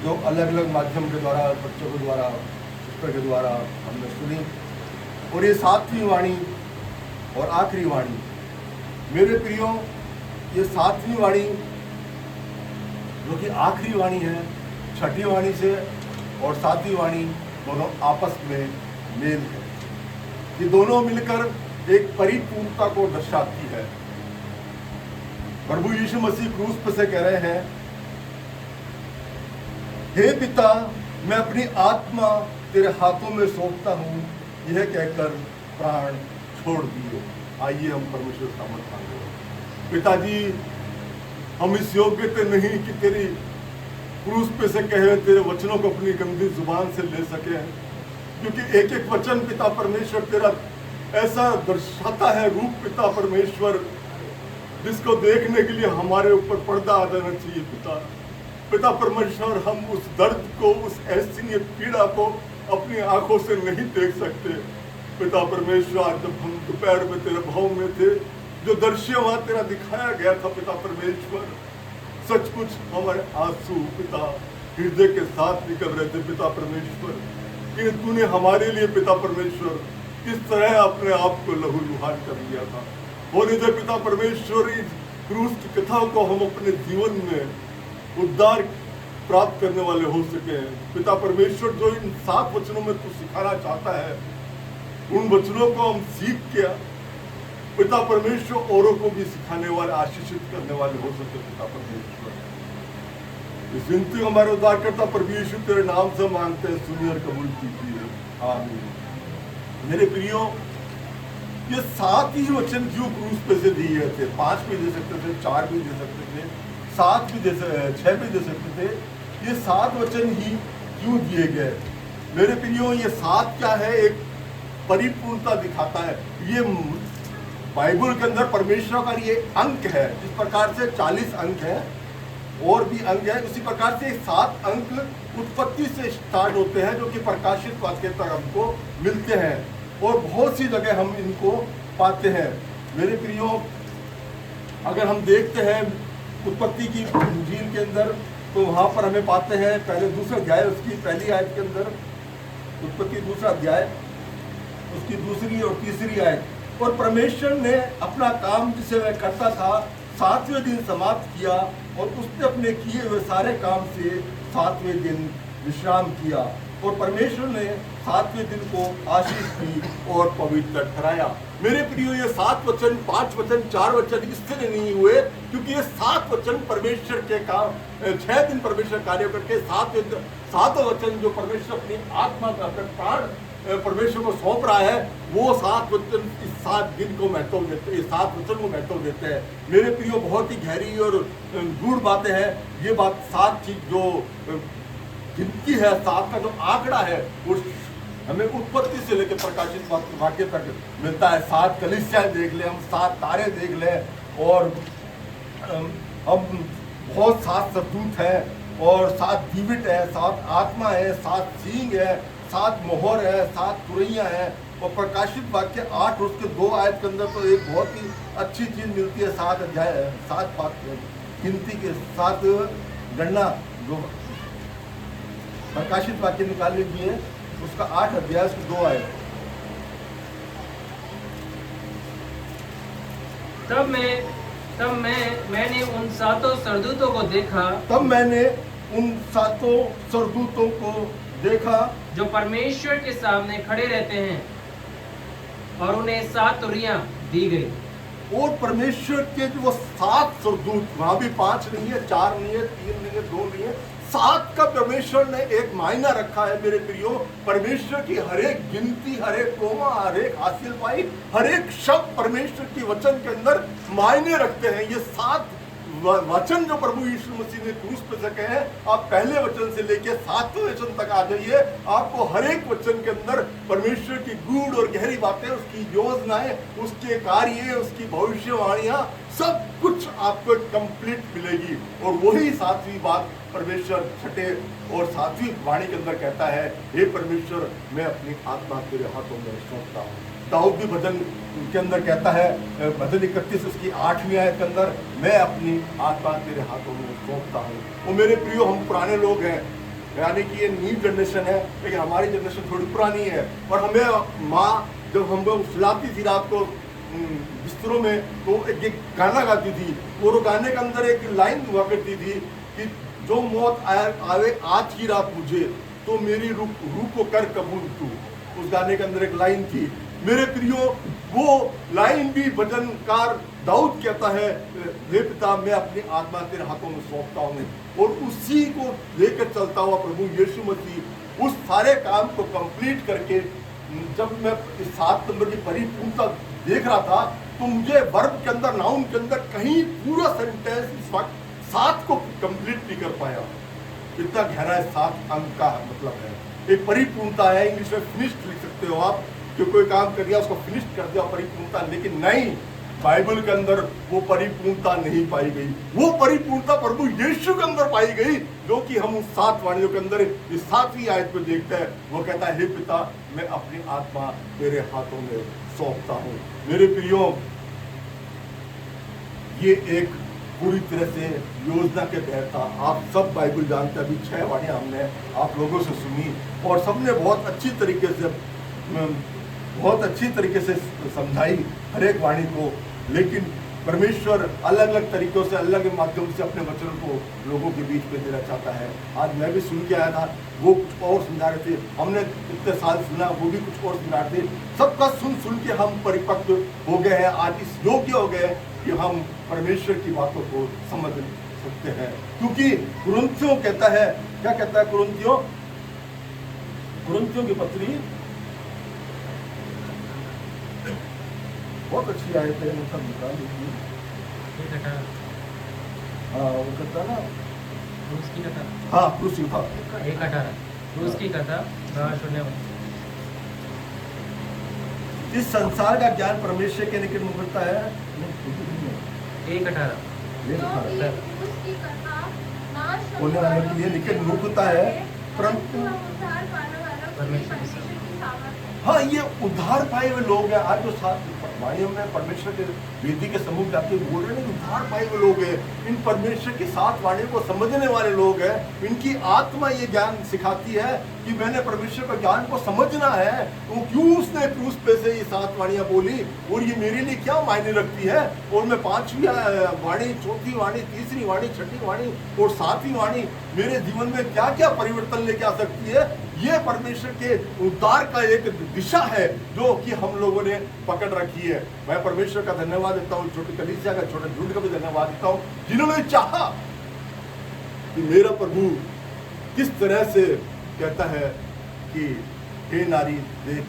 जो अलग अलग माध्यम के द्वारा, बच्चों के द्वारा, पुस्तक के द्वारा हमने सुनी। और ये 7वीं वाणी और आखिरी वाणी, मेरे प्रियो, ये 7वीं वाणी जो कि आखिरी वाणी है, 6ठी वाणी से और 7वीं वाणी दोनों आपस में मेल है। ये दोनों मिलकर एक परिपूर्णता को दर्शाती है। प्रभु यीशु मसीह क्रूस पर से कह रहे हैं, हे पिता, मैं अपनी आत्मा तेरे हाथों में सौंपता हूँ, यह कहकर प्राण छोड़ दिए। आइए हम परमेश्वर का मत मांगे। पिताजी, हम इस योग्य तो नहीं कि तेरी क्रूस पे से कहे तेरे वचनों को अपनी गंदी जुबान से ले सके, क्योंकि एक एक वचन पिता परमेश्वर तेरा ऐसा दर्शाता है रूप पिता परमेश्वर, जिसको देखने के लिए हमारे ऊपर पर्दा आ जाना चाहिए। पिता परमेश्वर, हम उस दर्द को, उस ऐसी पीड़ा को अपनी आंखों से नहीं देख सकते। पिता परमेश्वर, जब हम दोपहर में तेरे भाव में थे, जो दृश्य वहां तेरा दिखाया गया था पिता परमेश्वर, सचमुच हमारे आंसू पिता हृदय के साथ निकल रहे थे। पिता परमेश्वर, कि तूने हमारे लिए पिता परमेश्वर किस तरह अपने आप को लहूलुहान कर लिया था। होने दे पिता परमेश्वर, इस क्रूस की कथा को हम अपने जीवन में उद्धार प्राप्त करने वाले हो सके। पिता परमेश्वर, जो इन 7 वचनों में तू सिखाना चाहता है, उन वचनों को हम सीख के पिता परमेश्वर औरों को भी सिखाने वाले, आशीषित करने वाले हो सके। पिता परमेश्वर, इस विनती हमारे उद्धारकर्ता प्रभु यीशु तेरे नाम से मांगते हैं, सुनिए और कबूल कीजिए, आमीन। मेरे प्रियो, ये 7 ही वचन क्यों क्रूस पे से दिए थे? 5 भी दे सकते थे, 4 भी दे सकते थे, 7 भी दे सकते, 6 भी दे सकते थे। ये 7 वचन ही क्यों दिए गए? मेरे प्रियो, ये 7 क्या है? एक परिपूर्णता दिखाता है। ये बाइबल के अंदर परमेश्वर का ये अंक है। जिस प्रकार से 40 अंक है और भी अंक है, उसी प्रकार से 7 अंक उत्पत्ति से स्टार्ट होते हैं, जो कि प्रकाशित वाक्य तक हमको मिलते हैं और बहुत सी जगह हम इनको पाते हैं। मेरे प्रियो, अगर हम देखते हैं उत्पत्ति की इंजील के अंदर, तो वहाँ पर हमें पाते हैं पहले दूसरा अध्याय, उसकी पहली आयत के अंदर, उत्पत्ति दूसरा अध्याय, उसकी दूसरी और तीसरी आयत, और परमेश्वर ने अपना काम जिसे वह करता था 7वें दिन समाप्त किया और उसने अपने किए हुए सारे काम से 7वें दिन विश्राम किया। और परमेश्वर ने 7वें दिन को आशीष दी और पवित्र ठहराया। मेरे प्रियो, ये 7 वचन, 5 वचन, 4 वचन इसलिए नहीं हुए क्योंकि ये 7 वचन परमेश्वर के काम, 6 दिन परमेश्वर कार्य करके 7 वचन जो परमेश्वर अपनी आत्मा का प्राण परमेश्वर को सौंप रहा है, वो 7 वचन इस 7 दिन को महत्व देते हैं, इस 7 वचन को महत्व देते हैं। मेरे प्रियो, बहुत ही गहरी और गूढ़ बातें हैं। ये बात 7 की जो गिनती है, 7 का जो आंकड़ा है, वो हमें उत्पत्ति से लेकर प्रकाशित वाक्य तक मिलता है। 7 कलीसियाएं देख लें, हम 7 तारे देख लें, और हम बहुत 7 सदूत हैं और 7 जीवित है, 7 आत्मा है, 7 सींग है, 7 मोहर है, 7 तुरैया है। और प्रकाशित वाक्य 8 और उसके 2 आयत के अंदर तो एक बहुत ही अच्छी चीज मिलती है। 7 अध्याय है, 7 गिनती के 7 गणना, जो प्रकाशित वाक्य निकाल लीजिए, उसका 8 अध्याय उसके 2 आयत। मैंने उन 7 सरदूतों को देखा, तब मैंने उन 7 सरदूतों को देखा जो परमेश्वर के सामने खड़े रहते हैं, और उन्हें 7 तुरियां दी गई। और परमेश्वर के जो वो 7 सरदूत, वहां भी 5 नहीं है, 4 नहीं है, 3 नहीं है, 2 नहीं है, 7 का परमेश्वर ने एक मायना रखा है। मेरे प्रियो, परमेश्वर की हर एक गिनती, हर एक कोमा, हर एक हासिल पाई, हर एक शब्द परमेश्वर की वचन के अंदर मायने रखते हैं। ये 7 वचन जो प्रभु यीशु मसीह ने क्रूस पे से कहे, आप पहले वचन से लेके 7वें वचन तक आ जाइए, आपको हर एक वचन के अंदर परमेश्वर की गूढ़ और गहरी बातें, उसकी योजनाएं, उसके कार्य, उसकी भविष्यवाणियां, सब कुछ आपको कंप्लीट मिलेगी। और वही 7वीं बात परमेश्वर 6ठे और 7वीं वाणी के अंदर कहता है, हे परमेश्वर, मैं अपनी आत्मा तेरे हाथों में सौंपता हूँ। दाऊद भी भजन के अंदर कहता है, भजन 31 उसकी 8वीं आयत के अंदर, मैं अपनी आत्मा तेरे हाथों में सौंपता हूँ। वो मेरे प्रियो, हम पुराने लोग हैं, यानी कि ये न्यू जनरेशन है, लेकिन हमारी जनरेशन थोड़ी पुरानी है। और हमें माँ जब हम लोग सुलाती थी रात को बिस्तरों में, तो एक गाना गाती थी, और वो गाने के अंदर एक लाइन हुआ करती थी कि जो मौत आवे आज की रात मुझे, तो मेरी रूह को कर कबूल तू। उस गाने के अंदर एक लाइन थी। मेरे प्रियो, वो लाइन भी भजनकार दाऊद कहता है, हे पिता मैं अपनी आत्मा तेरे हाथों में सौंपता हूँ। और उसी को लेकर चलता हुआ प्रभु यीशु मसीह उस सारे काम को कंप्लीट करके, जब मैं इस 7 नंबर की परिपूर्णता देख रहा था, तो मुझे वर्ब के अंदर, नाउन के अंदर कहीं पूरा सेंटेंस इस वक्त 7 को कंप्लीट नहीं कर पाया। इतना गहरा 7 अंक का मतलब है, एक परिपूर्णता है। इंग्लिश में फिनिश्ड लिख सकते हो आप, कि कोई काम कर दिया उसको फिनिश कर दिया, परिपूर्णता। लेकिन नहीं, बाइबल के अंदर वो परिपूर्णता नहीं पाई गई। वो परिपूर्णता प्रभु यीशु के अंदर पाई गई, जो कि हम उस 7 वाणियों के अंदर इस 7वीं आयत में देखते हैं। वो कहता है, हे पिता मैं अपनी आत्मा तेरे हाथों में सौंपता हूँ। मेरे प्रियो, ये एक पूरी तरह से योजना के तहत था। आप सब बाइबल जानते हैं। अभी 6 वाणियां हमने आप लोगों से सुनी, और सबने बहुत अच्छी तरीके से समझाई हर एक वाणी को। लेकिन परमेश्वर अलग अलग तरीकों से, अलग माध्यम से अपने वचन को लोगों के बीच में देना चाहता है। आज मैं भी सुन के आया था, वो कुछ और समझा रहे थे, हमने इतने साल सुना, वो भी कुछ और समझा रहे थे। सबका सुन के हम परिपक्व हो गए हैं, आज इस योग्य हो गए कि हम परमेश्वर की बातों को समझ सकते हैं। क्योंकि कुरिन्थियों कहता है, क्या कहता है कुरिन्थियों की पत्री बहुत अच्छी आयत है, मतलब निकाल लीजिए। हाँ, वो कहता ना, क्रूस की कथा। हाँ, क्रूस की कथा 1:18, क्रूस की कथा 10:1। इस संसार का ज्ञान परमेश्वर के निकट मुकरता है। 1:18 होने वाले के लिए निकट मुकरता है, परंतु परमेश्वर के साथ। हाँ, ये उद्धार पाए हुए लोग हैं। आज जो वाणियों में परमेश्वर के वेदी के सम्मुख जाके बोल रहे हैं, उद्धार पाए हुए लोग हैं। इन परमेश्वर की 7 वाणियों को समझने वाले लोग हैं। इनकी आत्मा ये ज्ञान सिखाती है कि मैंने परमेश्वर के ज्ञान को समझना है, तो क्यों उसने क्रूस पे से ये 7 वाणियां बोली, और ये मेरे लिए क्या मायने रखती है, और मैं 5वीं वाणी, 4थी वाणी, 3री वाणी, 6ठी वाणी और 7वीं वाणी मेरे जीवन में क्या क्या परिवर्तन लेके आ सकती है। ये परमेश्वर के उद्धार का एक दिशा है जो कि हम लोगों ने पकड़ रखी है। मैं परमेश्वर का धन्यवाद देता हूँ, छोटी कलीसिया का, छोटे झुंड का भी धन्यवाद देता हूँ, जिन्होंने चाहा कि मेरा प्रभु किस तरह से कहता है कि हे नारी देख,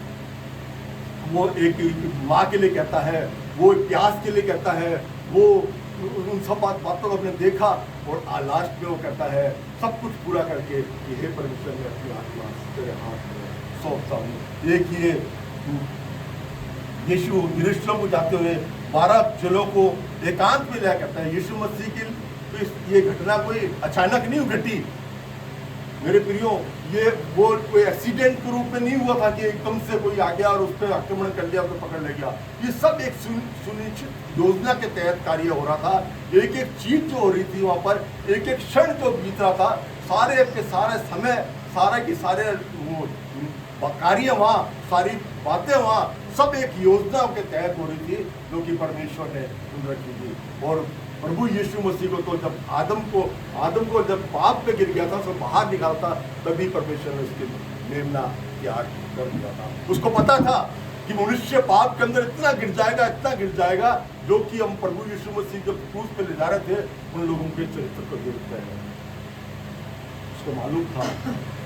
वो एक माँ के लिए कहता है, वो प्यास के लिए कहता है, वो उन सब बातों को अपने देखा, और लास्ट में वो कहता है सब कुछ पूरा करके कि हे परमेश्वर मैं अपनी आत्मा तेरे हाथ में सौंपता हूँ। एक ये यीशु यरूशलेम को जाते हुए 12 चेलों को एकांत में लिया करता है। यीशु मसीह की ये घटना कोई अचानक नहीं घटी मेरे प्रियो, ये वो कोई एक्सीडेंट के रूप में नहीं हुआ था कि एकदम से कोई आ गया और उस पर आक्रमण कर लिया, तो पकड़ ले गया। ये सब एक सुनिश्चित योजना के तहत कार्य हो रहा था। एक एक चीज जो हो रही थी वहां पर, एक एक क्षण जो बीत रहा था, सारे के सारे समय, सारे के सारे कार्य वहाँ, सारी बातें वहाँ, सब एक योजना के तहत हो रही थी जो कि परमेश्वर ने रखी थी। और प्रभु यीशु मसीह को तो जब आदम को जब पाप में गिर गया था, उसको बाहर निकालता, तभी परमेश्वर ने उसकी मेमना त्याग कर दिया था। उसको पता था कि मनुष्य पाप के अंदर इतना गिर जाएगा, जो कि हम प्रभु यीशु मसीह जब क्रूस पे ले जा रहे थे, उन लोगों के चरित्र को देखते हैं। उसको मालूम था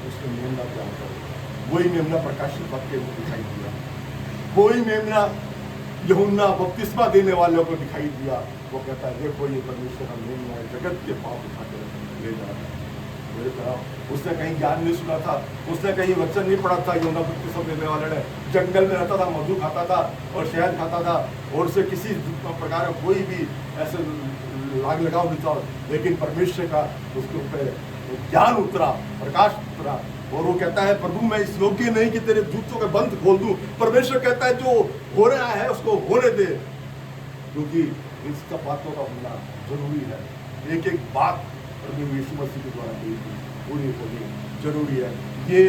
उसने मेमना त्याग कर, वही मेमना प्रकाशित वाक्य में दिखाई दिया, वही मेमना यूहन्ना बपतिस्मा देने वालों को दिखाई दिया। वो कहता है देखो ये परमेश्वर हम मेमना जगत के पाप उठा कर ले जा रहा है। मेरे तरह उसने कहीं ज्ञान नहीं सुना था, उसने कहीं वचन नहीं पढ़ा था। यूहन्ना बपतिस्मा देने वाले ने जंगल में रहता था, मधु खाता था और शहद खाता था, और उसे किसी प्रकार का कोई भी ऐसे लाग लगाव नहीं था। लेकिन परमेश्वर का उसके ऊपर ज्ञान उतरा, प्रकाश उतरा, और वो कहता है प्रभु मैं इस योग्य नहीं कि तेरे जूतों के बंद खोल दूं। परमेश्वर कहता है जो हो रहा है उसको होने दे, क्योंकि इन सब बातों का होना जरूरी है। एक एक बात प्रभु यीशु मसीह के द्वारा दी थी पूरी होनी जरूरी है। ये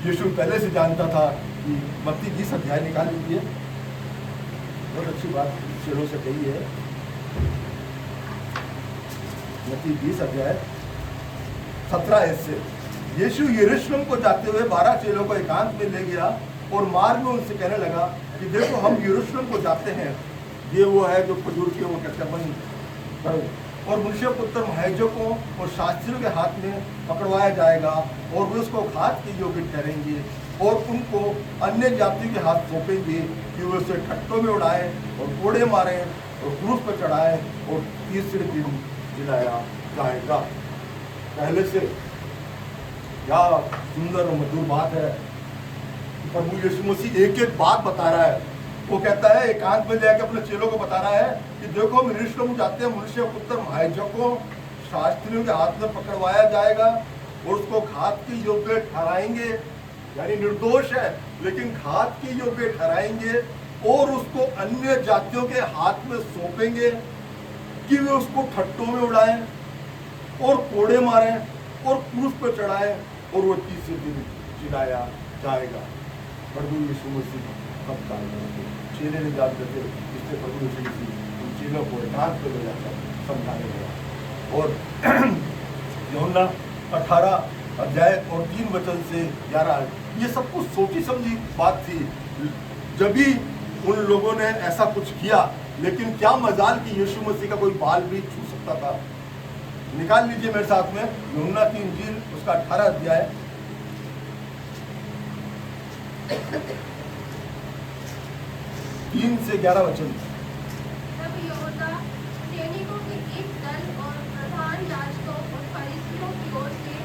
यीशु पहले से जानता था कि मत्ती 20 अध्याय निकाल लीजिए, बहुत अच्छी बात चेलों से कही है। मत्ती 20 अध्याय 17 से यीशु यरूशलेम को जाते हुए 12 चेलों को एकांत में ले गया और मार्ग में उनसे कहने लगा कि देखो हम यरूशलेम को जाते हैं, ये वो है जो खजूर की वो कहते हैं, और मनुष्य पुत्र महायाजकों और शास्त्रियों के हाथ में पकड़वाया जाएगा और वे उसको घात के योग्य ठहरेंगे और उनको अन्य जातियों के हाथ सौंपेंगे कि वे उसे ठट्टों में उड़ाएं और कोड़े मारें और क्रूस पर चढ़ाएं और तीसरे दिन जिलाया जाएगा। पहले से क्या सुंदर और मधुर बात है। प्रभु यीशु मसीह एक एक बात बता रहा है। वो कहता है एकांत में जाकर अपने चेलों को बता रहा है कि देखो हम यरूशलेम जाते हैं, मनुष्य पुत्र महायाजकों शास्त्रियों के हाथ में पकड़वाया जाएगा और उसको घात के योग्य ठहराएंगे, यानी निर्दोष है लेकिन घात के योग्य ठहराएंगे और उसको अन्य जातियों के हाथ में सौंपेंगे कि वे उसको ठट्टों में उड़ाएं और कोड़े मारें और क्रूस पर चढ़ाएं और वो तीसरे दिन जिलाया जाएगा। प्रभु यीशु मसीह कब काम करते चेले ने जानते थे, इसलिए प्रभु यीशु मसीह उन चेलों को एकांत में ले जाकर समझाने लगा। और यूहन्ना 18 अध्याय और 3 वचन से 11 ये सब कुछ सोची समझी बात थी। जब भी उन लोगों ने ऐसा कुछ किया, लेकिन क्या मजाल कि यीशु मसीह का कोई बाल भी छू सकता था। निकाल लीजिए मेरे साथ में यूहन्ना की इंजील उसका 18 अध्याय 3 से 11 वचन। तब यहूदा सैनिकों के एक दल और प्रधान याजकों और फरीसियों की ओर से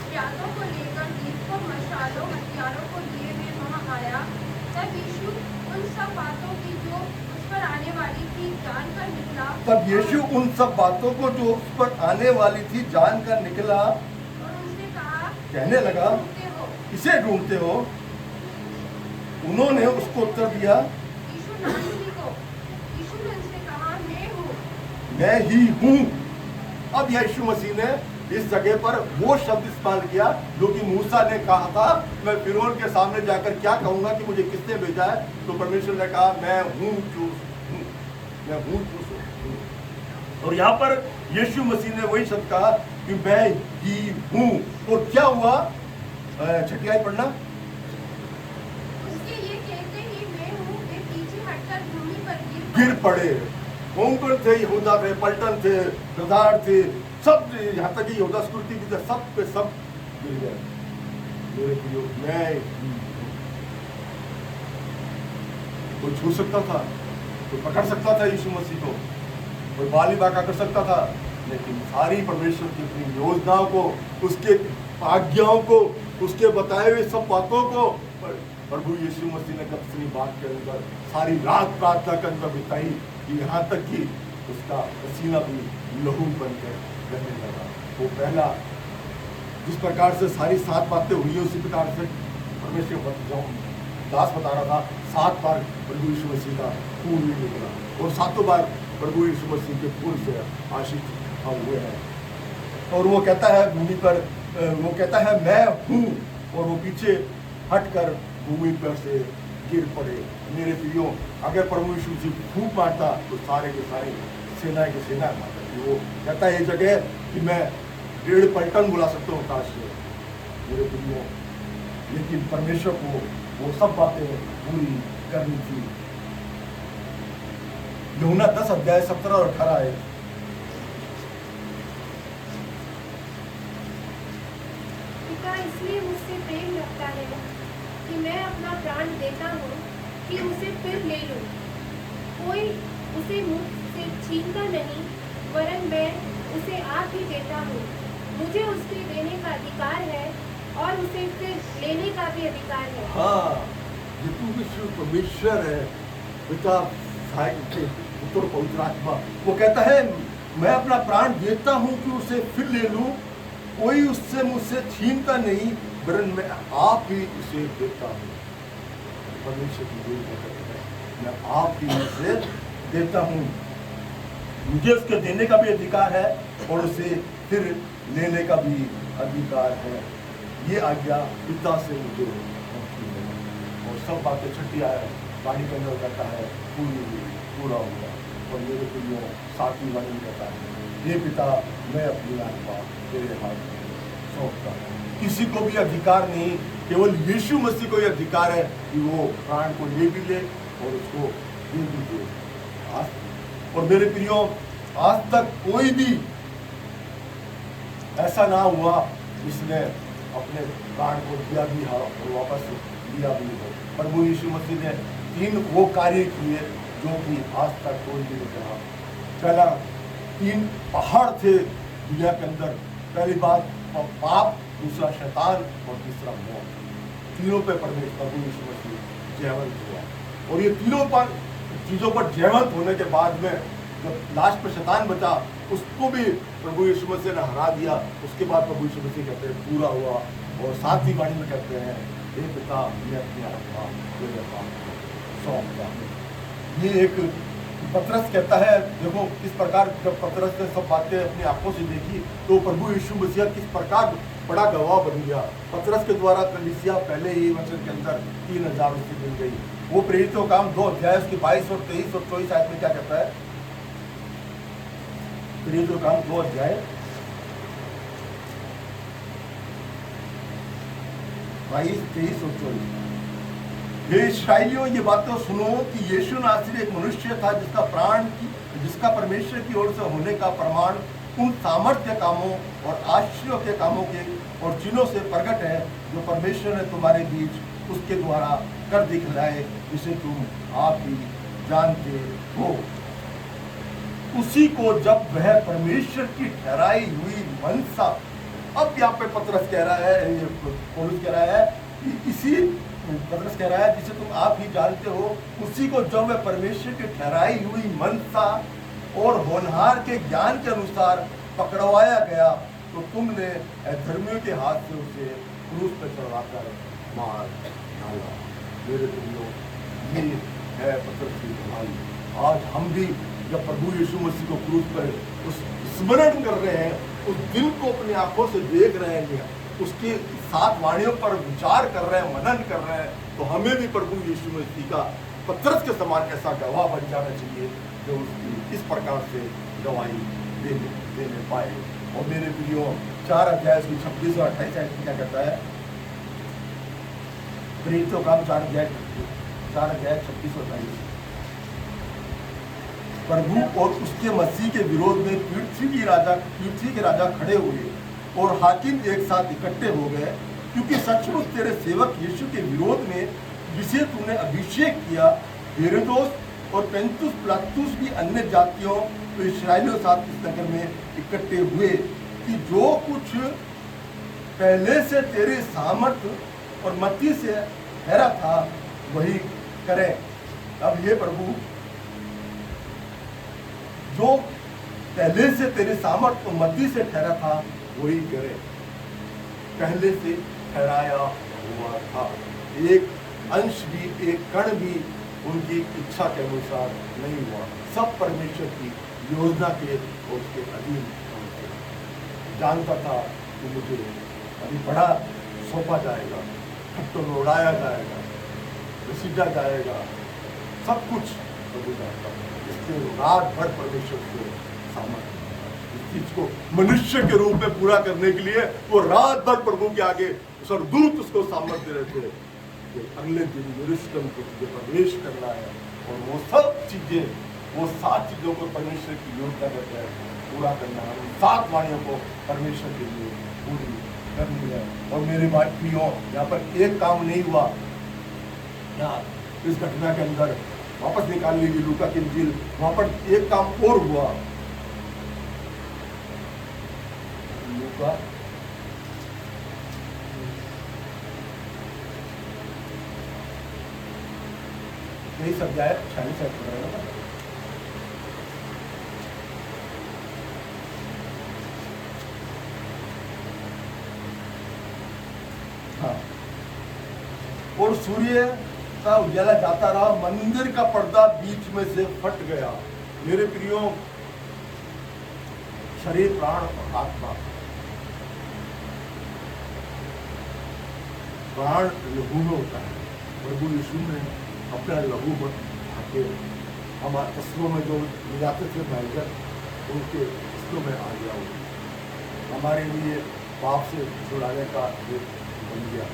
प्यादों को लेकर दीपकों मशालों हथियारों को लिए हुए वहां आया। तब यीशु उन सब बातों की जो उस पर आने वाली थी जानकर निकला। तब यीशु उन सब बातों को जो उस पर आने वाली थी जानकर निकला और उनसे कहा, कहने लगा, ढूंढते हो? किसे ढूंढते हो? उन्होंने उसको उत्तर दिया, यीशु नासरी को। यीशु ने उनसे कहा, मैं हूँ। मैं ही हूँ। अब यीशु मसीह ने इस जगह पर वो शब्द इस्तेमाल किया जो कि मूसा ने कहा था, मैं फिरौन के सामने जाकर क्या कहूंगा कि मुझे किसने भेजा है? तो परमेश्वर ने कहा, मैं हूँ जो हूँ, मैं हूँ जो हूँ। और यहाँ पर यीशु मसीह ने वही शब्द कहा कि मैं ही हूँ। और क्या हुआ? छठियाई पढ़ना। उसके ये कहते ही मैं हूँ, वे पीछे हटकर भूमि पर गिर पड़े। कौन थे? यहूदा थे, पलटन थे, सरदार थे, सब, यहाँ तक कि यहूदा स्कूटी भी थे, सब पे सब गिर गए। मेरे प्रियो, मैं ही हूँ। कोई छू सकता था, कोई पकड़ सकता था यीशु मसीह को, कोई बाली बाका कर सकता था, लेकिन सारी परमेश्वर की अपनी योजनाओं को, उसके आज्ञाओं को, उसके बताए हुए सब बातों को प्रभु यीशु मसीह ने अपनी बात के अंदर सारी रात प्रार्थना के अंदर बिताई कि यहाँ तक कि उसका पसीना भी लहू बनकर बहने लगा। वो पहला जिस प्रकार से सारी 7 बातें हुई है उसी प्रकार से परमेश्वर दास बता रहा था, 7 बार प्रभु यीशु मसीह का खून भी निकला और 7 बार प्रभु यीशु मसीह के खून से आशीष हम हुए हैं। और वो कहता है भूमि पर, वो कहता है मैं हूँ, और वो पीछे हटकर भूमि पर से गिर पड़े। मेरे प्रियो, अगर प्रभु यीशु जी फूंक मारता तो सारे के सारे सेना की सेना मारता। वो कहता है ये जगह कि मैं 1.5 पलटन बुला सकता हूँ काश से, मेरे प्रियो, लेकिन परमेश्वर को वो सब बातें पूरी करनी थी। यूहन्ना 10 अध्याय 17 और 18 है। पिता इसलिए मुझसे प्रेम रखता है कि मैं अपना प्राण देता हूँ कि उसे फिर ले लूँ। कोई उसे मुझसे छीनता नहीं, वरन मैं उसे आप ही देता हूँ। मुझे उसके देने का अधिकार है और उसे फिर लेने का भी अधिकार है। हाँ, यीशु विश्व परमेश्वर है, पिता, पुत्र, पवित्र आत्मा। वो कहता है मैं अपना प्राण देता हूँ कि उसे फिर ले लूँ। कोई उससे मुझसे छीनता नहीं, वरन मैं आप ही उसे देता हूँ। परमेश्वर की देन है, मैं आप ही उसे देता हूँ। मुझे उसके देने का भी अधिकार है और उसे फिर लेने का भी अधिकार है। ये आज्ञा पिता से मुझे होती है। और सब बातें छठी आया वाणी के अंदर कहता है पूरा हुआ। और मेरे प्रियो 7वीं वाणी में कहता है, हे पिता मैं अपनी आत्मा तेरे हाथ में सौंपता हूँ। किसी को भी अधिकार नहीं, केवल यीशु मसीह को यह अधिकार है कि वो प्राण को ले भी ले और उसको दे भी दे। और मेरे प्रियो आज तक कोई भी ऐसा ना हुआ जिसने अपने प्राण को दिया भी हो और वापस लिया भी हो। प्रभु यीशु मसीह ने 3 वो कार्य किए जो कि आज तक कोई भी नहीं करा। पहला 3 पहाड़ थे दुनिया के अंदर। पहली बात पाप, दूसरा शैतान और तीसरा मौत। तीनों पे परमेश्वर प्रभु यीशु मसीह जयवंत हुआ। और ये तीनों पर चीजों पर जयवंत होने के बाद में जब लास्ट पर शैतान बचा, उसको भी प्रभु यीशु मसीह ने हरा दिया। उसके बाद प्रभु यीशु मसीह कहते हैं पूरा हुआ। और 7वीं वाणी में कहते हैं, हे पिता मैं अपनी आत्मा तेरे हाथ में सौंपता हूं। ये एक पतरस कहता है, देखो किस प्रकार जब पतरस ने सब बातें अपनी आंखों से देखी तो प्रभु यीशु मसीह किस प्रकार बड़ा गवाह बन गया। पतरस के द्वारा कलीसिया पहले ही वचन के अंदर 3000 उससे मिल गई। वो प्रेरितों का काम 2 अध्याय उसकी 22 और 23 और 24 आयत में क्या कहता है? प्रेरितों का काम 2 अध्याय 22, 23 और 24। हे इस्राएलियों ये बातें सुनो कि यीशु नासरी एक मनुष्य था जिसका परमेश्वर की ओर से होने का प्रमाण उन सामर्थ्य कामों और आश्चर्यों के कामों के और चिन्हों से प्रकट है जो परमेश्वर ने तुम्हारे बीच उसके द्वारा कर दिखलाए, जिसे तुम आप ही जानते हो। उसी को जब वह परमेश्वर की ठहराई हुई मनसा, अब यहाँ पे पतरस कह रहा है, पौलुस कह रहा है कि इसी पतरस कह रहा है जिसे तुम आप ही जानते हो, उसी को जब वह परमेश्वर की ठहराई हुई मनसा और होनहार के ज्ञान के अनुसार पकड़वाया गया, तो तुमने अधर्मियों के हाथ से उसे क्रूस पर चढ़ाकर मार डाला। मेरे प्रियो, ये है पतरस की कहानी। आज हम भी जब प्रभु यीशु मसीह को क्रूस पर उस स्मरण कर रहे हैं, उस दिन को अपनी आंखों से देख रहे हैं, उसके 7 वाणियों पर विचार कर रहे हैं, मनन कर रहे हैं, तो हमें भी प्रभु यीशु मसीह का पतरस के समान ऐसा गवाह बन जाना चाहिए जो उसकी इस प्रकार से गवाही देने पाए। और मेरे प्रियो 4 अध्याय की 26 और 28 आयत क्या कहता है? प्रेरितों का 4 अध्याय 26 और 28। प्रभु और उसके मसीह के विरोध में पृथ्वी के राजा खड़े हुए और हाकिम एक साथ इकट्ठे हो गए, क्योंकि सचमुच तेरे सेवक यीशु के विरोध में जिसे तूने अभिषेक किया, हेरोदोस और पेंतुस पिलातुस भी अन्य जातियों तो इस्राएलियों साथ इस नगर में इकट्ठे हुए कि जो कुछ पहले से तेरे सामर्थ्य और मति से ठहरा था वही करें। अब ये प्रभु जो पहले से तेरे सामर्थ्य और मति से ठहरा था वही करे। पहले से ठहराया हुआ था, एक अंश भी, एक कण भी उनकी इच्छा के अनुसार नहीं हुआ। सब परमेश्वर की योजना के और उसके अधीन जानता था कि मुझे अभी बड़ा सौंपा जाएगा, तो लौटाया जाएगा, घसीटा जाएगा, सब कुछ प्रभु जानता था। इसके रात भर परमेश्वर के सामर्थ्य इस चीज को मनुष्य के रूप में पूरा करने के लिए वो रात भर प्रभु के आगे स्वर्गदूत उसको सामर्थ्य रहते हैं कि अगले दिन यरूशलेम को तुझे प्रवेश करना है। और वो सब चीजें, वो 7 चीजों को परमेश्वर की योजना करता है पूरा करना है। उन 7 वाणियों को परमेश्वर के लिए पूरी करनी है। और मेरे भाइयों, यहाँ पर एक काम नहीं हुआ। यहाँ इस घटना के अंदर वापस निकाल लीजिए लूका की इंजील, वहां पर एक काम और हुआ। लूका यही सब जाए 46 हाँ। और सूर्य का उजाला जाता रहा, मंदिर का पर्दा बीच में से फट गया। मेरे प्रियो, शरीर, प्राण और आत्मा। प्राण लहू में होता है। प्रभु यीशु ने अपना लहू में आके हमारे फसलों में जो ले जाते थे भयंकर, उनके फसलों में आ गया। वो हमारे लिए पाप से छुड़ाने का एक बन गया।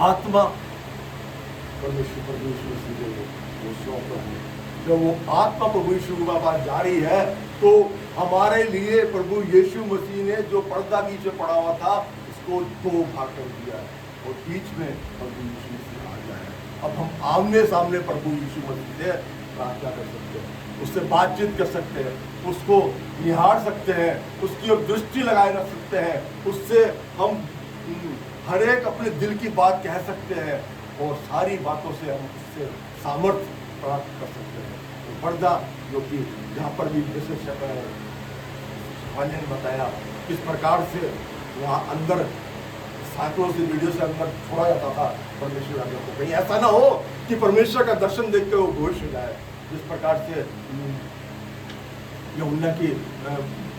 आत्मा परमेश्वर सीधे वो सौंप है। जब वो आत्मा प्रभु यीशु के पास जा रही है तो हमारे लिए प्रभु यीशु मसीह ने जो पर्दा बीच में पड़ा हुआ था उसको दो भाग कर दिया है और बीच में प्रभु यीशु मसीह आ गया है। अब हम आमने सामने प्रभु यीशु मसीह से प्रार्थना कर सकते हैं, उससे बातचीत कर सकते हैं, उसको निहार सकते हैं, उसकी ओर दृष्टि लगाए रख सकते हैं, उससे हम हर एक अपने दिल की बात कह सकते हैं और सारी बातों से हम उससे सामर्थ्य प्राप्त कर सकते हैं। तो पर्दा जो कि जहाँ पर भी जैसे ने बताया किस प्रकार से वहाँ अंदर साइकिलों से वीडियो से अंदर छोड़ा जाता था परमेश्वर आज्ञा को, कहीं ऐसा ना हो कि परमेश्वर का दर्शन देख के वो घोष हो जाए। जिस प्रकार से यूहन्ना की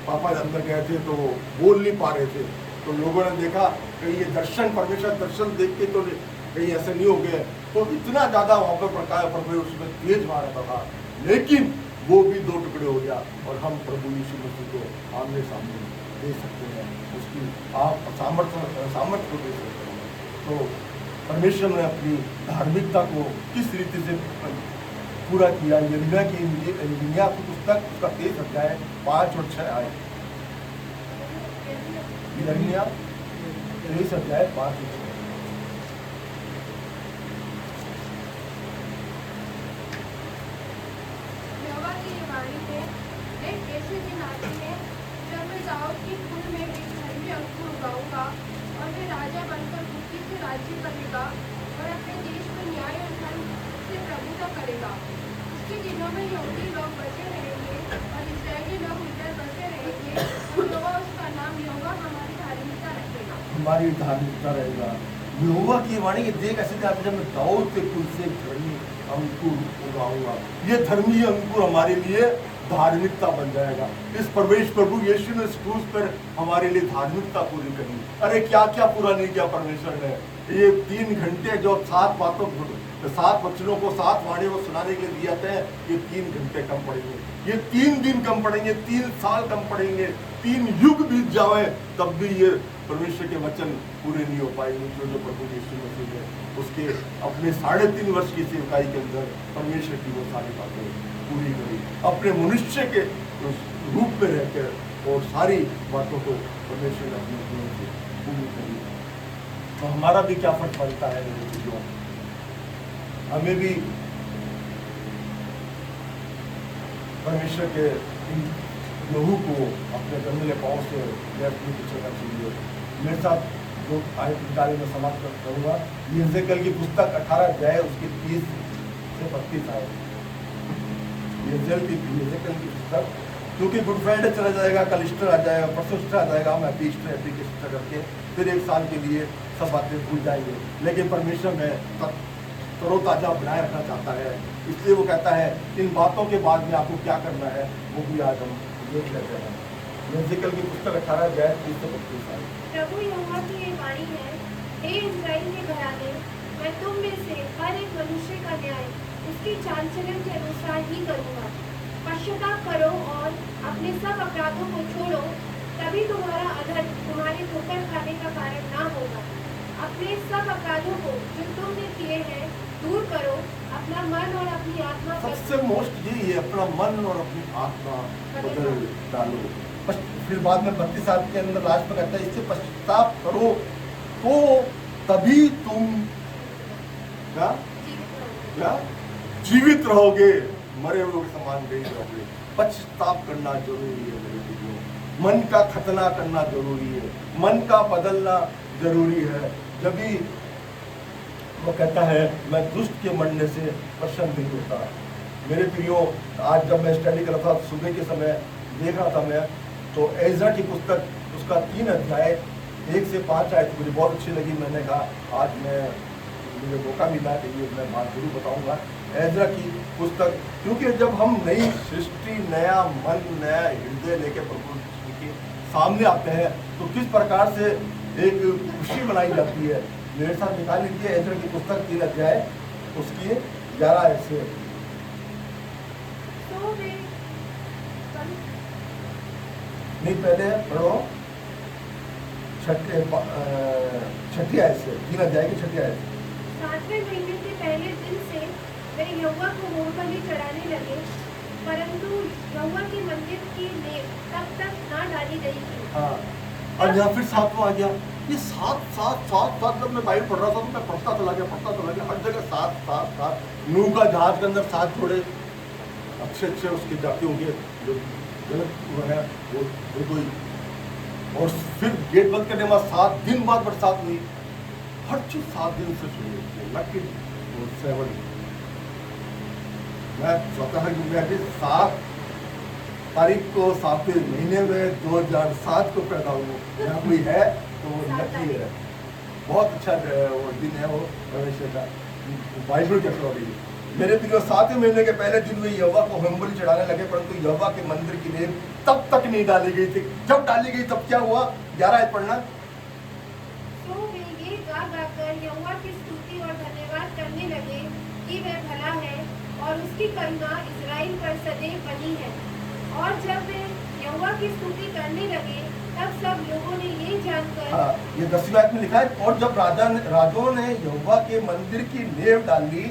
पापा अंदर गए थे तो वो बोल नहीं पा रहे थे, तो लोगों ने देखा कहीं ये दर्शन, परमेश्वर दर्शन देख के तो कहीं ऐसे नहीं हो गए, तो इतना ज्यादा वहाँ पर प्रकाश परमेश्वर उसमें तेज मार रहा था, लेकिन वो भी दो टुकड़े हो गया और हम प्रभु यीशु मसीह को आमने सामने दे सकते हैं, उसकी आप सामर्थ्य को दे सकते हैं। तो परमेश्वर ने अपनी धार्मिकता को किस रीति से पूरा किया। यिर्मयाह की पुस्तक उसका 23 अध्याय 5 और 6 आए। यिर्मयाह 23 अध्याय 5 और 6। यहोवा की ये वाणी है, एक ऐसे दिन आते हैं जब मैं दाऊद की कुल में एक धर्मी अंकुर उगाऊंगा और वे राजा बनकर बुद्धि से राज्य करेगा और अपने देश में न्याय और धर्म से प्रभुता करेगा। उसके दिनों में यहूदी लोग बचे रहेंगे और इस्राएली लोग इधर बसे रहेंगे और यहोवा उसका नाम यहोवा हमारी धार्मिकता रखेगा। हमारी धार्मिकता रहेगा। यहोवा की वाणी के देख ऐसे जाते जब मैं दाऊद के कुल से धर्मी अंकुर उगाऊंगा। ये धर्मी अंकुर हमारे लिए धार्मिकता बन जाएगा। इस प्रभु यीशु ने इस क्रूस पर हमारे लिए धार्मिकता पूरी करी। अरे क्या क्या पूरा नहीं किया परमेश्वर ने। ये 3 घंटे जो 7 वचनों को 7 वाणियों को सुनाने के लिए दिए थे, ये 3 घंटे कम पड़ेंगे, ये 3 दिन कम पड़ेंगे, 3 साल कम पड़ेंगे, 3 युग बीत जाए तब भी ये परमेश्वर के वचन पूरे नहीं हो पाएंगे। जो प्रभु यीशु मसीह ने उसके अपने 3.5 वर्ष की सेवकाई के अंदर परमेश्वर की वो सारी बातें पूरी करी, अपने मनुष्य के रूप में रहकर और सारी बातों को परमेश्वर ने अपने जीवन से पूरी करी। तो हमारा भी क्या फर्क पड़ता है मेरे चीजों, हमें भी परमेश्वर के लहू को अपने गंदले पाँव से अपनी पीछे कर चाहिए। मेरे साथ जो आए निकाले में समाप्त करूँगा। यहेजकेल की पुस्तक 18 अध्याय उसके 30 से 32 आए। यहेजकेल की पुस्तक, क्योंकि गुड फ्राइडे चला जाएगा, कल ईस्टर आ जाएगा, परसों ईस्टर आ जाएगा, हम हैप्पी ईस्टर करके फिर 1 साल के लिए सब बातें भूल जाएंगे। लेकिन परमेश्वर में तरोताजा बनाए रखना चाहता है, इसलिए वो कहता है इन बातों के बाद में आपको क्या करना है वो भी आज हम देख लेते हैं। यहेजकेल की पुस्तक 18 अध्याय 30 से 32 आए। प्रभु यहोवा की ये वाणी है, हे इस्राएल के घराने, मैं तुम में से हर एक मनुष्य का न्याय उसकी चाल चलन के अनुसार ही करूँगा। पश्चाताप करो और अपने सब अपराधों को छोड़ो, तभी तुम्हारा अधर्म तुम्हारे ठोकर खाने का कारण ना होगा। अपने सब अपराधों को जो तुमने किए हैं दूर करो, अपना मन और अपनी आत्मा सबसे मोस्ट यही है, अपना मन और अपनी आत्मा बदल डालो। फिर बाद में 32 साल के अंदर लास्ट में कहता है इससे पश्चाताप करो तो तभी तुम क्या जीवित रहोगे, मरे हुए के समान नहीं रहोगे। पश्चाताप करना जरूरी है मेरे भाइयों, मन का खतना करना जरूरी है, मन का बदलना जरूरी है। जब भी वो कहता है मैं दुष्ट के मरने से प्रसन्न नहीं होता। मेरे प्रियो, आज जब मैं स्टडी कर रहा था सुबह के समय देख रहा था मैं, तो एज़रा की पुस्तक उसका 3 अध्याय 1 से 5 आए थे, मुझे बहुत अच्छी लगी। मैंने कहा आज मुझे मौका मिला कि ये मैं बात जरूर बताऊंगा। एजरा की पुस्तक, क्योंकि जब हम नई सृष्टि, नया मन, नया हृदय लेके प्रभु के सामने आते हैं तो किस प्रकार से एक खुशी मनाई जाती है। मेरे साथ निकाल लीजिए एजरा की पुस्तक 3 अध्याय उसकी 11 ऐसे। तो वे नहीं, पहले पढ़ो छठी आयत से, 3 अध्याय की 6 आयत। 7वें महीने के पहले दिन से वे यहोवा को होमबलि चढ़ाने लगे, परंतु यहोवा के मंदिर की नींव तब तक ना डाली गई थी। हाँ, और यहाँ फिर 7वां आ गया। ये 7 जब मैं बाइबल पढ़ रहा था तो मैं पढ़ता चला गया, हर जगह 7। नूह का जहाज के अंदर 7 जोड़े अच्छे उसके जाते होंगे, जो गलत हुआ है वो कोई। और फिर गेट बंद करने के बाद 7 दिन बाद बरसात हुई। हर चीज 7 दिन से शुरू होती है, लकी 7। मैं स्वतः मैं भी 7 तारीख को 7वें महीने में 2007 को पैदा हुआ। यहाँ कोई है तो वो लकी है। बहुत अच्छा वो दिन है वो परमेश्वर का, बाइबल के अकॉर्डिंग। मेरे प्रियो 7वें महीने के पहले दिन वे यहोवा को होमबलि चढ़ाने लगे, परंतु यहोवा के मंदिर की नींव तब तक नहीं डाली गई थी। जब डाली गई तब क्या हुआ? 11 आयत पढ़ना। तो वे ये गा गाकर यहोवा की स्तुति और धन्यवाद करने लगे कि वह भला है और उसकी करुणा इस्राएल पर सदैव बनी है। और जब वे यहोवा की स्तुति करने लगे तब सब लोगों ने ये जानकर, हाँ, ये 10वीं आयत में लिखा है, और जब राजाओं ने यहोवा के मंदिर की नींव डाली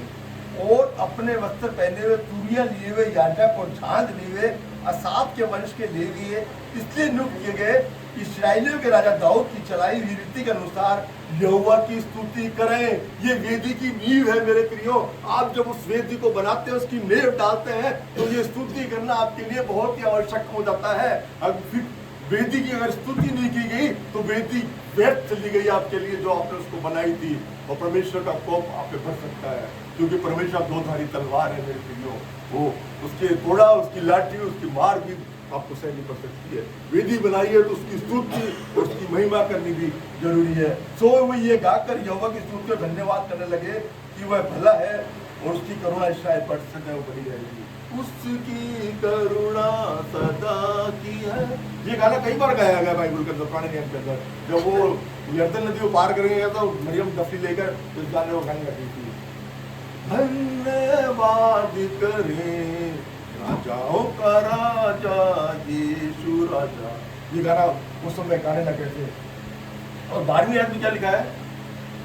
और अपने वस्त्र पहने हुए, तुरियां लिए हुए याजक और झांझ लिए हुए असाफ के वंश के लेवीय इसलिए नियुक्त किए गए, इस्राएलियों के राजा दाऊद की चलाई हुई रीति के अनुसार यहोवा की स्तुति करें। ये वेदी की नींव है मेरे प्रियो। आप जब उस वेदी को बनाते हैं, उसकी नींव डालते हैं, तो ये स्तुति करना आपके लिए बहुत ही आवश्यक हो जाता है। अब फिर वेदी की अगर स्तुति नहीं की गई तो वेदी व्यर्थ चली गई आपके लिए, जो आपने उसको बनाई थी। और परमेश्वर का कोप आप पे बढ़ सकता है, क्योंकि परमेश्वर 2-धारी तलवार है मेरे प्रियो। वो उसके घोड़ा, उसकी लाठी, उसकी मार भी आपको सह नहीं कर सकती है। वेदी बनाई है तो उसकी स्तुति और उसकी महिमा करनी भी जरूरी है। सो वो ये गाकर यहोवा की स्तुति और धन्यवाद करने लगे कि वह भला है और उसकी करुणा इस्राएल पर सदैव बनी रहेगी। उसकी करुणा सदा की है। ये गाना कई बार गाया गया बाइबल के अंदर, पुराने नियम के अंदर। जब वो यर्दन नदी को पार करेंगे तो मरियम डफली लेकर इस गाने को गाने लगी थी, धन्यवाद करें राजाओं का राजा यीशु राजा। ये गाना उस समय गाने लगे थे। और 12वीं आयत में क्या लिखा है?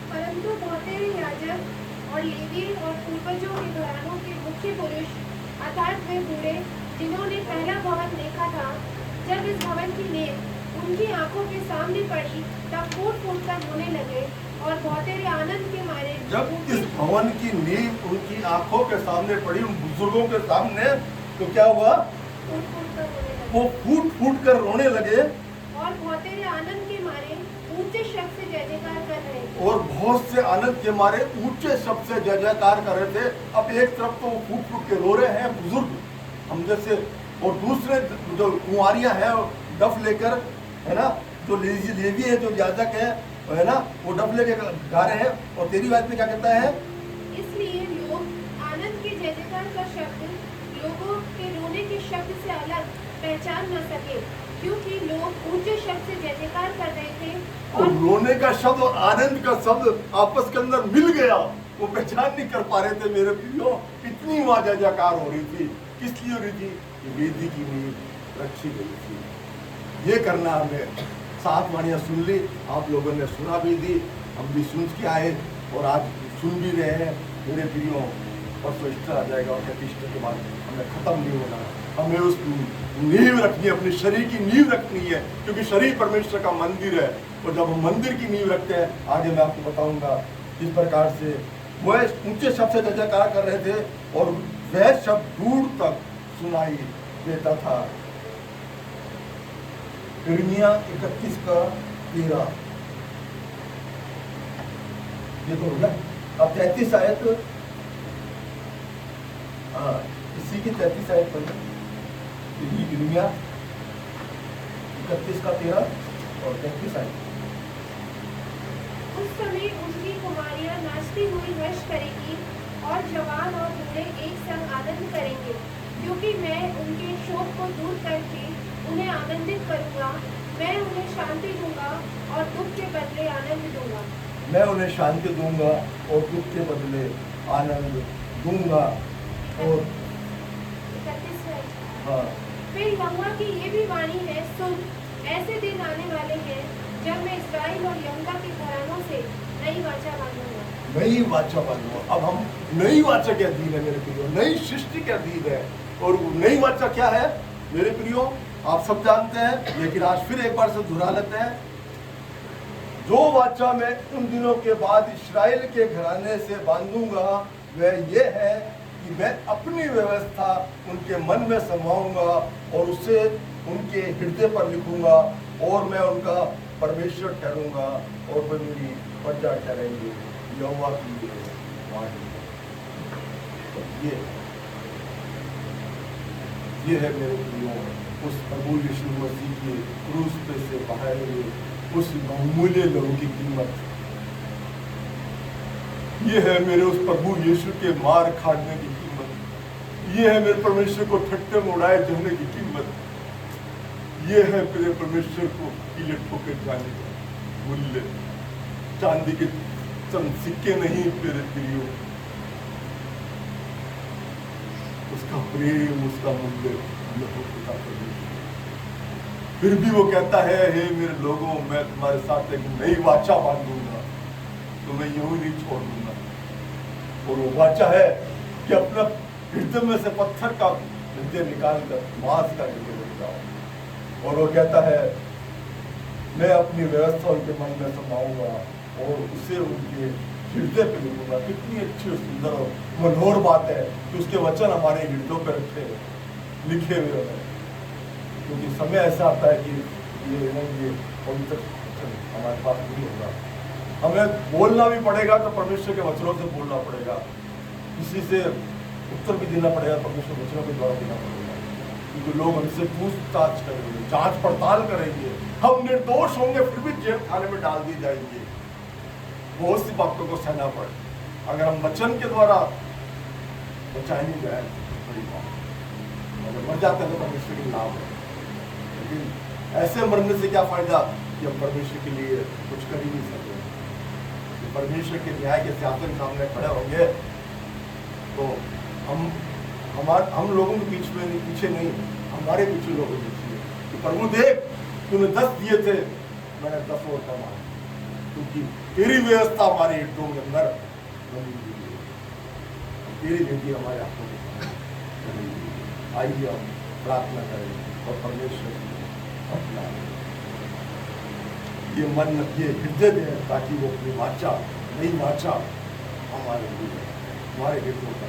परंतु बहुतेरे याजक और लेवी और पूर्वजों के घरानों के मुख्य पुरुष अर्थात वे बूढ़े जिन्होंने पहला भवन देखा था, जब इस भवन की नींव उनकी आंखों के सामने पड़ी तब फूट कर रोने लगे और बहुतेरे आनंद के मारे। जब इस भवन की नींव उनकी आंखों के सामने पड़ी, उन बुजुर्गों के सामने, तो क्या हुआ? वो फूट कर रोने लगे और बहुतेरे आनंद के मारे ऊंचे शब्द से जय जयकार कर रहे थे। और बहुत से आनंद के मारे ऊंचे शब्द से जय जयकार कर रहे थे। अब एक तरफ तो वो फूट के रो रहे हैं बुजुर्ग हम जैसे, और दूसरे जो कुंवारियां हैं डफ लेकर, है ना, जो लेवी है, जो याजक है ना, वो डफ लेकर गा रहे हैं। और तेरी बात में क्या कहता है? इसलिए लोग आनंद के जय जयकार का शब्द लोगों के रोने के शब्द से अलग पहचान न सके, क्योंकि लोग ऊंचे शब्द से जय जयकार कर रहे थे और रोने का शब्द और आनंद का शब्द आपस के अंदर मिल गया। वो पहचान नहीं कर पा रहे थे मेरे प्रियो। इतनी वहां जय जयकार हो रही थी। किस लिए हो रही थी? वेदी की नींव रखी गई थी। ये करना हमने 7 वाणियां सुन ली, आप लोगों ने सुना भी दी, हम भी सुन के आए और आज सुन भी रहे हैं मेरे प्रियो। परसों ईस्टर आ जाएगा और ईस्टर के बाद हमें खत्म नहीं होना। हमें उस नींव रखनी है, अपने शरीर की नींव रखनी है, क्योंकि शरीर परमेश्वर का मंदिर है। और जब हम मंदिर की नींव रखते हैं, आगे मैं आपको बताऊंगा किस प्रकार से वह ऊंचे शब्द से जय जयकार कर रहे थे और वह शब्द दूर तक सुनाई देता था। यिर्मयाह 31:13 ये तो होगा। अब 33 आयत, हाँ, इसी की 33 आयत पर यिर्मयाह 31:13 और 33 आयत। उस समय उनकी कुमारियां नाचती हुई हर्ष करेगी और जवान और बूढ़े एक संग आनंद करेंगे, क्योंकि मैं उनके शोक को दूर करके उन्हें आनंदित करूंगा। मैं उन्हें शांति दूंगा और दुख के बदले आनंद दूंगा। मैं उन्हें शांति दूंगा और दुख के बदले आनंद दूंगा। और 31वां। हाँ, फिर यहोवा की ये भी वाणी है, सुन, ऐसे दिन आने वाले हैं जब मैं इस्राएल और यहूदा के घरानों से नई वाचा बांधूंगा। नई वाचा बांधूंगा। अब हम नई वाचा के अधीन है मेरे प्रियो, नई सृष्टि के अधीन है। और वो नई वाचा क्या है मेरे प्रियो, आप सब जानते हैं, लेकिन आज फिर एक बार से दोहरा लेते हैं। जो वाचा मैं उन दिनों के बाद इस्राएल के घराने से बांधूंगा वह ये है कि मैं अपनी व्यवस्था उनके मन में समाऊंगा और उसे उनके हृदय पर लिखूंगा, और मैं उनका परमेश्वर ठहरूंगा और वे मेरी प्रजा ठहरेंगे। यहोवा की ये वाणी है। ये है मेरे प्रियो उस प्रभु यीशु मसीह के क्रूस पे से बहाए हुए उस बहुमूल्य लहू की कीमत। ये है मेरे उस प्रभु यीशु के मार खाने की कीमत। ये है मेरे परमेश्वर को ठट्टे में उड़ाए जाने की कीमत। ये है मेरे परमेश्वर को कीले ठोके जाने का मूल्य। चांदी के चंद सिक्के नहीं मेरे प्रियो, उसका प्रेम, उसका मूल्य लहू पिता परमेश्वर। फिर भी वो कहता है, हे मेरे लोगों, मैं तुम्हारे साथ एक नई वाचा बांधूंगा, तो मैं यूं ही नहीं छोड़ दूंगा। और वो वाचा है कि अपना हृदय में से पत्थर का हृदय निकाल कर मांस का हृदय बन जाओ। और वो कहता है, मैं अपनी व्यवस्था उनके मन में समाऊंगा और उसे उनके हृदय पे लिखूंगा। कितनी अच्छी और सुंदर और मनोहर बात है कि उसके वचन हमारे हृदयों पे लिखे हुए हैं। क्योंकि समय ऐसा आता है कि ये पवित्र वचन हमारे पास नहीं होगा। हमें बोलना भी पड़ेगा तो परमेश्वर के वचनों से बोलना पड़ेगा, किसी से उत्तर भी देना पड़ेगा, परमेश्वर वचनों के द्वारा देना पड़ेगा। क्योंकि लोग हमसे पूछताछ करेंगे, जांच पड़ताल करेंगे, हम निर्दोष होंगे फिर भी जेल खाने में डाल दिए जाएंगे। बहुत सी बातों को सहना पड़े। अगर हम वचन के द्वारा बचाए नहीं जाए बड़ी बात, अगर मर जाते हैं तो परमेश्वर के नाम है। लेकिन ऐसे मरने से क्या फायदा कि हम परमेश्वर के लिए कुछ कर ही नहीं सकते। तो परमेश्वर के न्याय के सिंहासन के सामने खड़े होंगे तो हम लोगों के पीछे नहीं, हमारे पीछे लोग पीछे कि प्रभु देख, तूने 10 दिए थे, मैंने 10 और कमा, क्योंकि तेरी व्यवस्था हमारे हृदयों के अंदर बनी हुई है, तेरी नीति हमारे हाथों के सामने बनी हुई है। आइए हम प्रार्थना करें और परमेश्वर अपना ये मन, ये हृदय दें, ताकि वो अपनी वाचा, नई वाचा हमारे लिए, हमारे हृदयों का